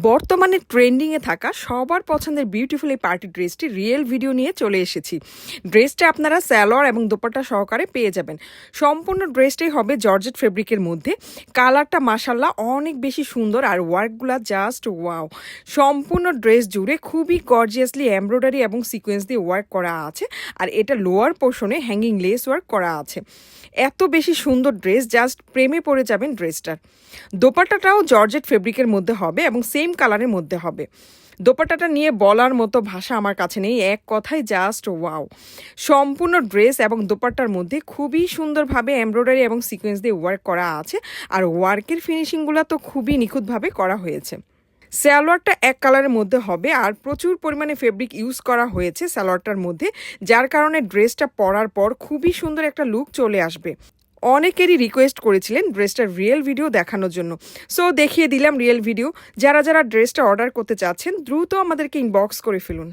বর্তমানে ট্রেন্ডিংয়ে থাকা সবার পছন্দের বিউটিফুল এই পার্টি ড্রেসটি রিয়েল ভিডিও নিয়ে চলে এসেছি। ড্রেসটা আপনারা সালোয়ার এবং দোপাট্টা সহকারে পেয়ে যাবেন। সম্পূর্ণ ড্রেসটাই হবে জর্জেট ফেব্রিকের মধ্যে। কালারটা মাশাল্লাহ অনেক বেশি সুন্দর আর ওয়ার্কগুলা জাস্ট ওয়াও। সম্পূর্ণ ড্রেস জুড়ে খুবই গর্জিয়াসলি এমব্রয়ডারি এবং সিকোয়েন্স দিয়ে ওয়ার্ক করা আছে আর এটা লোয়ার পোর্শনে হ্যাঙ্গিং লেস ওয়ার্ক করা আছে। এত বেশি সুন্দর ড্রেস, জাস্ট প্রেমে পড়ে যাবেন ড্রেসটার। দোপাট্টাটাও জর্জেট ফেব্রিকের মধ্যে হবে এবং সেম কালারের মধ্যে হবে। দোপাট্টাটা নিয়ে বলার মতো ভাষা আমার কাছে নেই, এক কথায় জাস্ট ওয়াও। সম্পূর্ণ ড্রেস এবং দোপাট্টার মধ্যে খুবই সুন্দরভাবে এমব্রয়ডারি এবং সিকোয়েন্স দিয়ে ওয়ার্ক করা আছে আর ওয়ার্কের ফিনিশিংগুলো তো খুবই নিখুঁতভাবে করা হয়েছে। সালোয়ারটা এক কালারের মধ্যে হবে আর প্রচুর পরিমাণে ফেব্রিক ইউজ করা হয়েছে সালোয়ারটার মধ্যে, যার কারণে ড্রেসটা পরার পর খুবই সুন্দর একটা লুক চলে আসবে। অনেকেরই রিকোয়েস্ট করেছিলেন ড্রেসটার রিয়েল ভিডিও দেখানোর জন্য, সো দেখিয়ে দিলাম রিয়েল ভিডিও। যারা যারা ড্রেসটা অর্ডার করতে চাচ্ছেন দ্রুত আমাদেরকে ইনবক্স করে ফেলুন।